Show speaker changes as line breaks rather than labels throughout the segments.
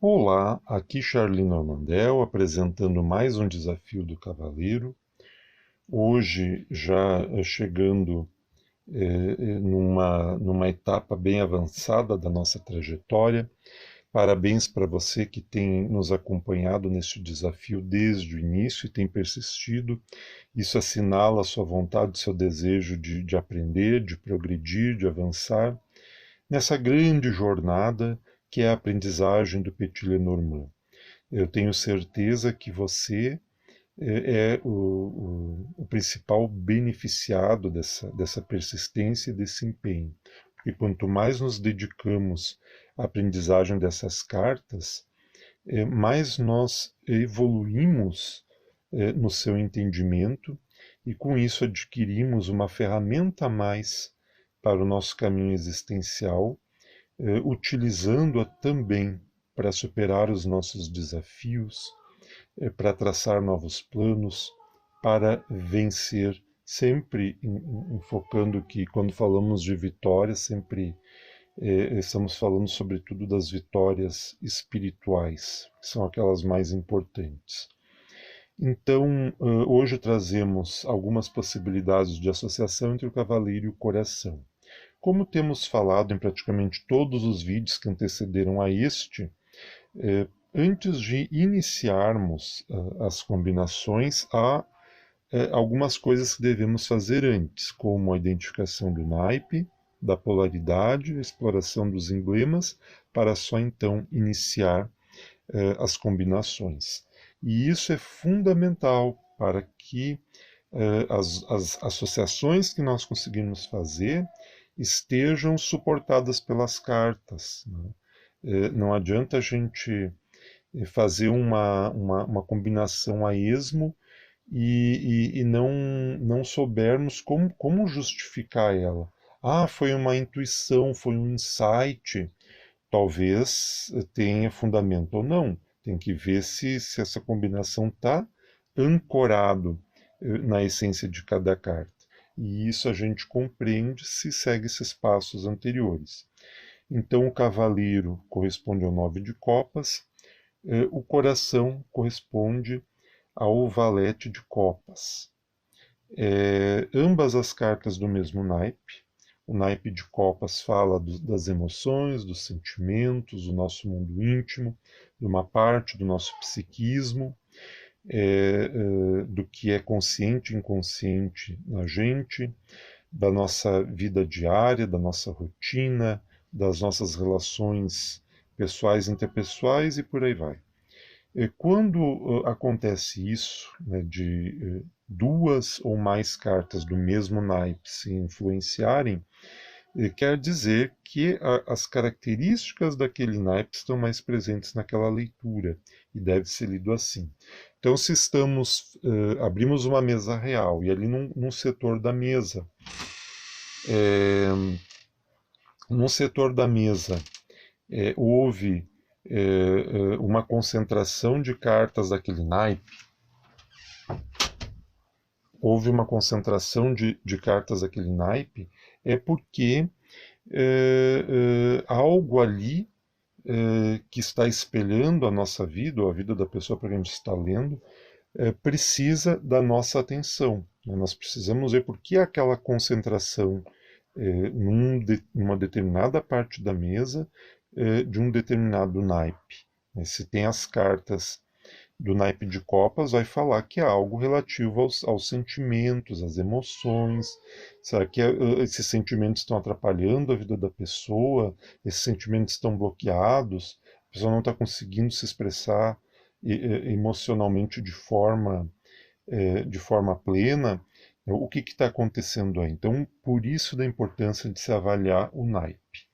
Olá, aqui Charlie Normandel apresentando mais um desafio do Cavaleiro. Hoje já chegando numa etapa bem avançada da nossa trajetória. Parabéns para você que tem nos acompanhado neste desafio desde o início e tem persistido. Isso assinala a sua vontade, seu desejo de aprender, de progredir, de avançar nessa grande jornada que é a aprendizagem do Petit Lenormand. Eu tenho certeza que você é o principal beneficiado dessa persistência e desse empenho. Porque quanto mais nos dedicamos à aprendizagem dessas cartas, mais nós evoluímos no seu entendimento e com isso adquirimos uma ferramenta a mais para o nosso caminho existencial, utilizando-a também para superar os nossos desafios, para traçar novos planos, para vencer, sempre enfocando que quando falamos de vitória, sempre estamos falando sobretudo das vitórias espirituais, que são aquelas mais importantes. Então, hoje trazemos algumas possibilidades de associação entre o cavaleiro e o coração. Como temos falado em praticamente todos os vídeos que antecederam a este, antes de iniciarmos as combinações, há algumas coisas que devemos fazer antes, como a identificação do naipe, da polaridade, a exploração dos emblemas, para só então iniciar as combinações. E isso é fundamental para que as associações que nós conseguimos fazer estejam suportadas pelas cartas, né? Não adianta a gente fazer uma combinação a esmo e não soubermos como justificar ela. Ah, foi uma intuição, foi um insight. Talvez tenha fundamento ou não. Tem que ver se essa combinação está ancorado na essência de cada carta. E isso a gente compreende se segue esses passos anteriores. Então, o cavaleiro corresponde ao 9 de copas, o coração corresponde ao valete de copas. Ambas as cartas do mesmo naipe. O naipe de copas fala das emoções, dos sentimentos, do nosso mundo íntimo, de uma parte do nosso psiquismo, do que é consciente e inconsciente na gente, da nossa vida diária, da nossa rotina, das nossas relações pessoais e interpessoais e por aí vai. Quando acontece isso, né, de duas ou mais cartas do mesmo naipe se influenciarem, quer dizer que as características daquele naipe estão mais presentes naquela leitura e deve ser lido assim. Então, se abrimos uma mesa real e ali num setor da mesa, é, num setor da mesa houve uma concentração de cartas daquele naipe, cartas daquele naipe, é porque algo ali que está espelhando a nossa vida, ou a vida da pessoa para quem a gente está lendo, precisa da nossa atenção. Nós precisamos ver por que aquela concentração numa determinada parte da mesa de um determinado naipe. Se tem as cartas do naipe de copas, vai falar que é algo relativo aos sentimentos, às emoções. Será que esses sentimentos estão atrapalhando a vida da pessoa? Esses sentimentos estão bloqueados? A pessoa não está conseguindo se expressar emocionalmente de forma plena? O que está acontecendo aí? Então, por isso da importância de se avaliar o naipe.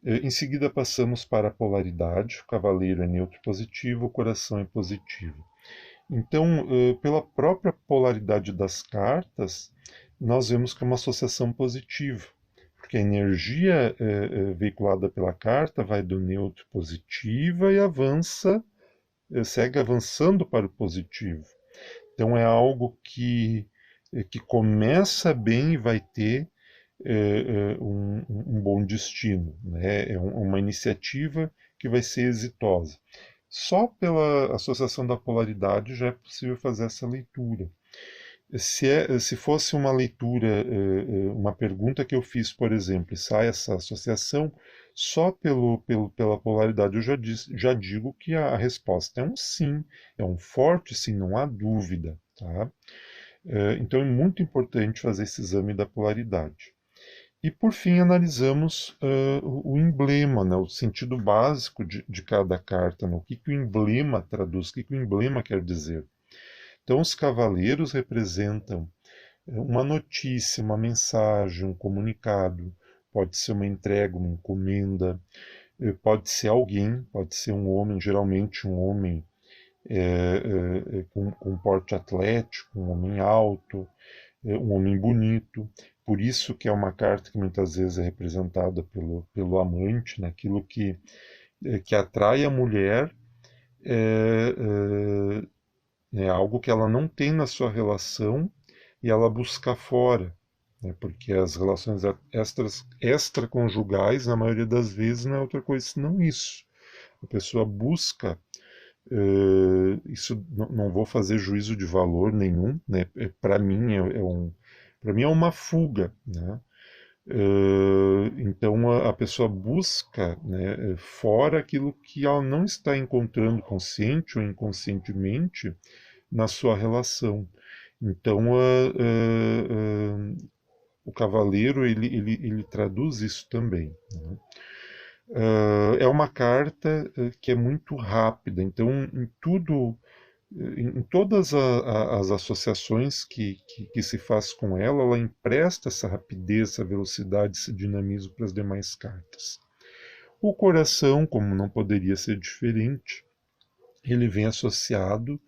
Em seguida, passamos para a polaridade. O cavaleiro é neutro positivo, o coração é positivo. Então, pela própria polaridade das cartas, nós vemos que é uma associação positiva, porque a energia veiculada pela carta vai do neutro positiva e segue avançando para o positivo. Então, é algo que começa bem e vai ter um bom destino, né? É uma iniciativa que vai ser exitosa. Só pela associação da polaridade já é possível fazer essa leitura. Se fosse uma leitura, uma pergunta que eu fiz, por exemplo, e sai essa associação, só pela polaridade eu já digo que a resposta é um sim, é um forte sim, não há dúvida. Tá? Então é muito importante fazer esse exame da polaridade. E por fim analisamos o emblema, né, o sentido básico de cada carta, né, o que o emblema traduz, o que o emblema quer dizer. Então os cavaleiros representam uma notícia, uma mensagem, um comunicado, pode ser uma entrega, uma encomenda, pode ser alguém, pode ser um homem, geralmente um homem com porte atlético, um homem alto, um homem bonito. Por isso que é uma carta que muitas vezes é representada pelo amante, naquilo que atrai a mulher, é, algo que ela não tem na sua relação e ela busca fora, né? Porque as relações extraconjugais, na maioria das vezes, não é outra coisa senão isso. A pessoa busca, isso não vou fazer juízo de valor nenhum, né? Para mim para mim é uma fuga, né? Então a pessoa busca, né, fora aquilo que ela não está encontrando consciente ou inconscientemente na sua relação. Então o cavaleiro ele traduz isso também. Né? É uma carta que é muito rápida, então em todas as associações que se faz com ela, ela empresta essa rapidez, essa velocidade, esse dinamismo para as demais cartas. O coração, como não poderia ser diferente, ele vem associado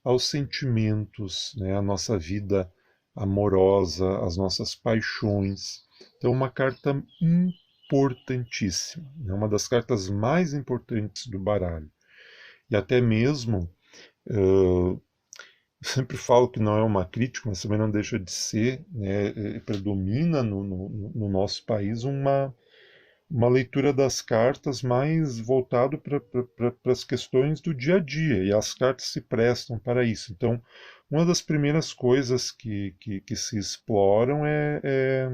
aos sentimentos, né, à nossa vida amorosa, às nossas paixões. Então, uma carta importantíssima, é uma das cartas mais importantes do baralho. E até mesmo, eu sempre falo que não é uma crítica, mas também não deixa de ser, né, predomina no nosso país uma leitura das cartas mais voltado para as questões do dia a dia, e as cartas se prestam para isso. Então, uma das primeiras coisas que se exploram é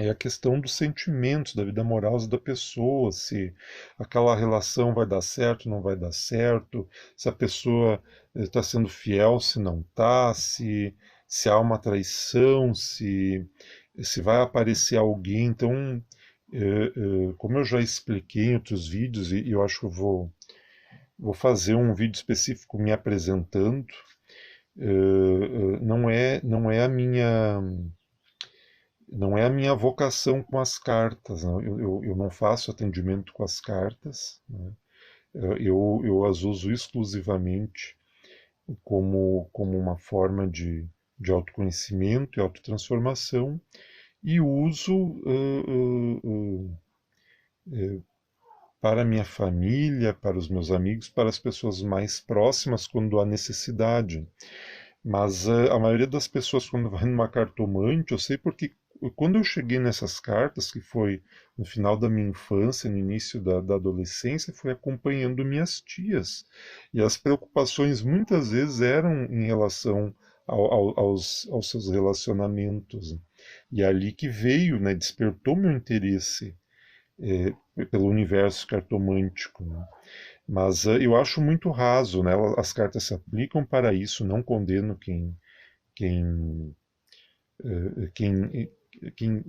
a questão dos sentimentos, da vida amorosa da pessoa, se aquela relação vai dar certo, não vai dar certo, se a pessoa está sendo fiel, se não está, se há uma traição, se vai aparecer alguém. Então, como eu já expliquei em outros vídeos, e eu acho que eu vou fazer um vídeo específico me apresentando, não é a minha vocação com as cartas. Não. Eu não faço atendimento com as cartas. Né? Eu as uso exclusivamente como uma forma de autoconhecimento e autotransformação, e uso para a minha família, para os meus amigos, para as pessoas mais próximas quando há necessidade. Mas a maioria das pessoas, quando vai numa cartomante, eu sei porque quando eu cheguei nessas cartas, que foi no final da minha infância, no início da adolescência, fui acompanhando minhas tias. E as preocupações muitas vezes eram em relação aos seus relacionamentos. E é ali que veio, né, despertou meu interesse pelo universo cartomântico. Né? Mas eu acho muito raso, né? As cartas se aplicam para isso, não condeno quem, quem, quem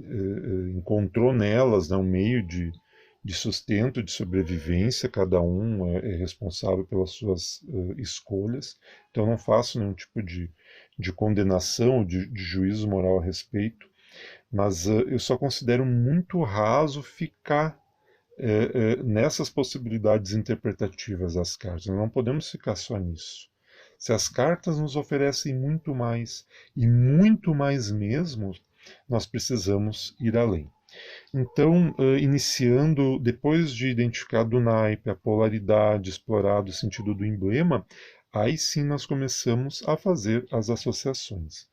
encontrou nelas, né, um meio de sustento, de sobrevivência, cada um é responsável pelas suas escolhas, então não faço nenhum tipo de condenação, de juízo moral a respeito, mas eu só considero muito raso ficar nessas possibilidades interpretativas das cartas. Nós não podemos ficar só nisso. Se as cartas nos oferecem muito mais, e muito mais mesmo, nós precisamos ir além. Então, iniciando, depois de identificado o naipe, a polaridade, explorado o sentido do emblema, aí sim nós começamos a fazer as associações.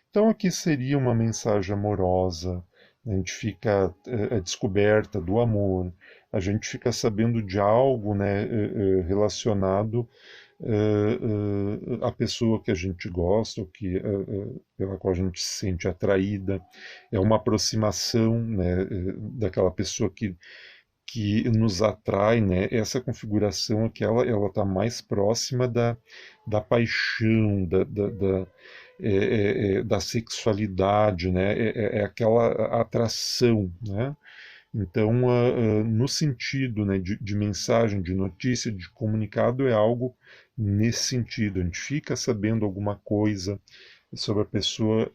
Então, aqui seria uma mensagem amorosa, a gente fica a descoberta do amor, a gente fica sabendo de algo, né, relacionado à pessoa que a gente gosta, ou pela qual a gente se sente atraída. É uma aproximação, né, daquela pessoa que nos atrai, né? Essa configuração aqui, ela está mais próxima da paixão, da sexualidade, né? É aquela atração, né? Então, no sentido, né, de mensagem, de notícia, de comunicado, é algo nesse sentido. A gente fica sabendo alguma coisa sobre a pessoa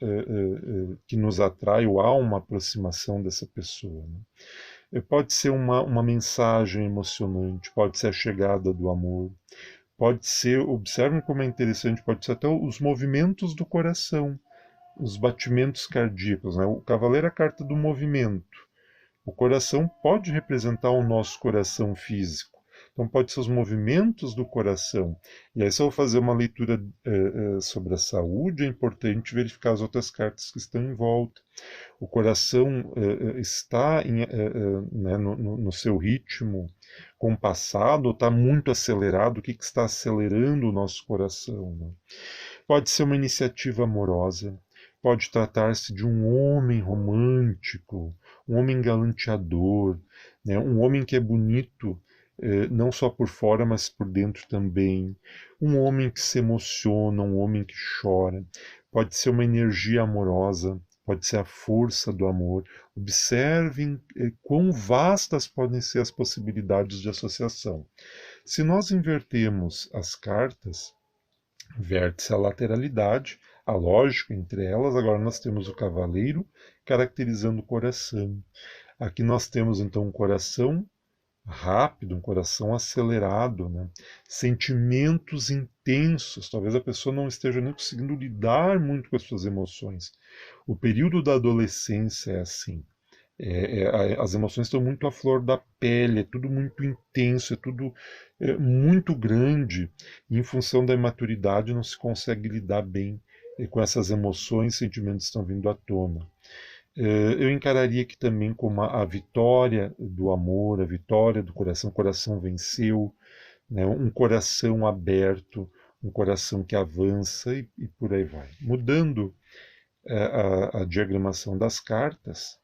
que nos atrai, ou há uma aproximação dessa pessoa, né? Pode ser uma mensagem emocionante, pode ser a chegada do amor, pode ser, observem como é interessante, pode ser até os movimentos do coração, os batimentos cardíacos, né? O cavaleiro é a carta do movimento. O coração pode representar o nosso coração físico. Então, pode ser os movimentos do coração. E aí, se eu vou fazer uma leitura sobre a saúde, é importante verificar as outras cartas que estão em volta. O coração está né, no seu ritmo compassado, ou está muito acelerado? O que está acelerando o nosso coração, né? Pode ser uma iniciativa amorosa, pode tratar-se de um homem romântico, um homem galanteador, né? Um homem que é bonito, não só por fora, mas por dentro também. Um homem que se emociona, um homem que chora. Pode ser uma energia amorosa, pode ser a força do amor. Observem quão vastas podem ser as possibilidades de associação. Se nós invertemos as cartas, vértice a lateralidade, a lógica entre elas. Agora nós temos o cavaleiro caracterizando o coração. Aqui nós temos então um coração rápido, um coração acelerado, né? Sentimentos intensos. Talvez a pessoa não esteja nem conseguindo lidar muito com as suas emoções. O período da adolescência é assim. As emoções estão muito à flor da pele, é tudo muito intenso, é tudo muito grande. E em função da imaturidade não se consegue lidar bem com essas emoções e sentimentos que estão vindo à tona. Eu encararia aqui também como a vitória do amor, a vitória do coração. O coração venceu, né? Um coração aberto, um coração que avança e por aí vai. Mudando a diagramação das cartas,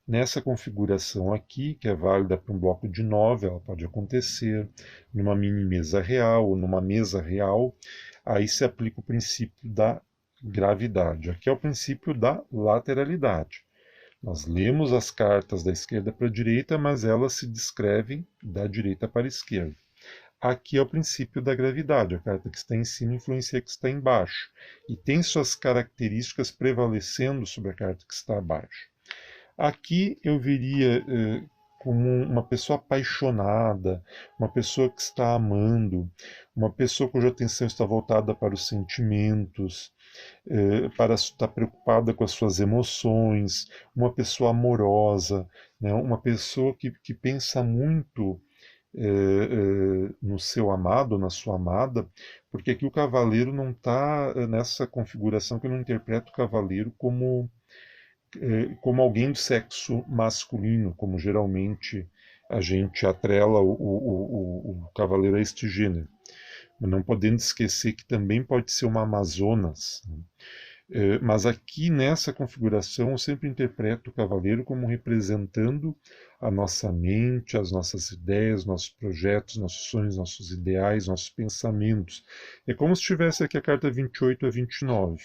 nessa configuração aqui, que é válida para um bloco de 9, ela pode acontecer numa mini mesa real ou numa mesa real, aí se aplica o princípio da gravidade. Aqui é o princípio da lateralidade. Nós lemos as cartas da esquerda para a direita, mas elas se descrevem da direita para a esquerda. Aqui é o princípio da gravidade. A carta que está em cima influencia a que está embaixo. E tem suas características prevalecendo sobre a carta que está abaixo. Aqui eu veria como uma pessoa apaixonada, uma pessoa que está amando, uma pessoa cuja atenção está voltada para os sentimentos, para estar preocupada com as suas emoções, uma pessoa amorosa, né? Uma pessoa que pensa muito no seu amado, na sua amada, porque aqui o cavaleiro não está nessa configuração que eu não interpreto o cavaleiro como alguém do sexo masculino, como geralmente a gente atrela o cavaleiro a este gênero. Mas não podendo esquecer que também pode ser uma Amazonas, né? Mas aqui nessa configuração eu sempre interpreto o cavaleiro como representando a nossa mente, as nossas ideias, nossos projetos, nossos sonhos, nossos ideais, nossos pensamentos. É como se tivesse aqui a carta 28 a 29.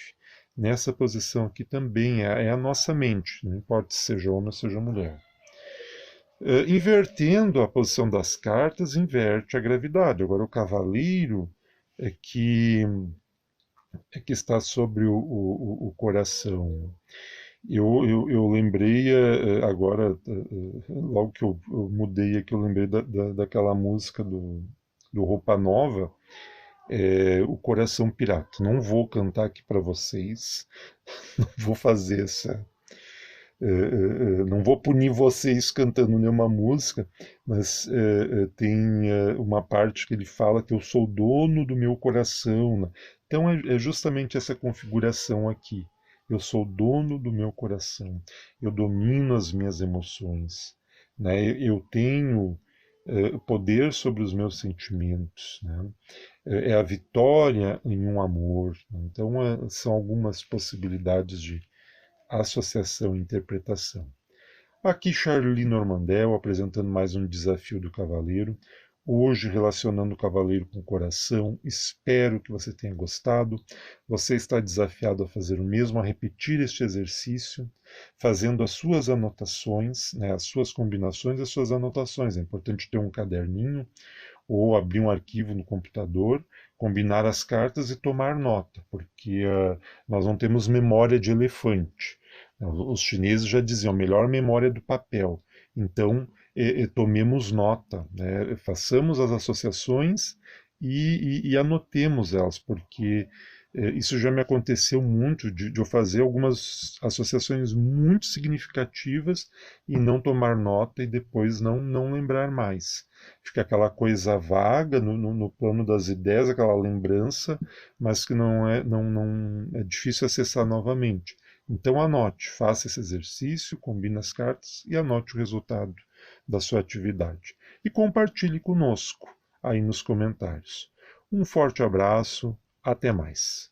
Nessa posição aqui também é a nossa mente, não importa se seja homem ou seja mulher. Invertendo a posição das cartas, inverte a gravidade. Agora o cavaleiro é que está sobre o coração. Eu lembrei agora, logo que eu mudei aqui, eu lembrei daquela música do Roupa Nova, O Coração Pirata. Não vou cantar aqui para vocês, não vou fazer não vou punir vocês cantando nenhuma música, mas tem uma parte que ele fala que eu sou dono do meu coração, né? Então é justamente essa configuração aqui. Eu sou dono do meu coração, eu domino as minhas emoções, né? Eu tenho poder sobre os meus sentimentos, né? É a vitória em um amor. Né? Então, são algumas possibilidades de associação e interpretação. Aqui Charlie Normandel apresentando mais um desafio do cavaleiro. Hoje relacionando o cavaleiro com o coração. Espero que você tenha gostado. Você está desafiado a fazer o mesmo, a repetir este exercício, fazendo as suas anotações, né, as suas combinações, as suas anotações. É importante ter um caderninho ou abrir um arquivo no computador, combinar as cartas e tomar nota, porque nós não temos memória de elefante. Os chineses já diziam, melhor memória do papel. Então, tomemos nota, né? Façamos as associações e anotemos elas, porque isso já me aconteceu muito, de eu fazer algumas associações muito significativas e não tomar nota e depois não lembrar mais. Fica aquela coisa vaga no plano das ideias, aquela lembrança, mas que não é difícil acessar novamente. Então anote, faça esse exercício, combine as cartas e anote o resultado da sua atividade. E compartilhe conosco aí nos comentários. Um forte abraço, até mais.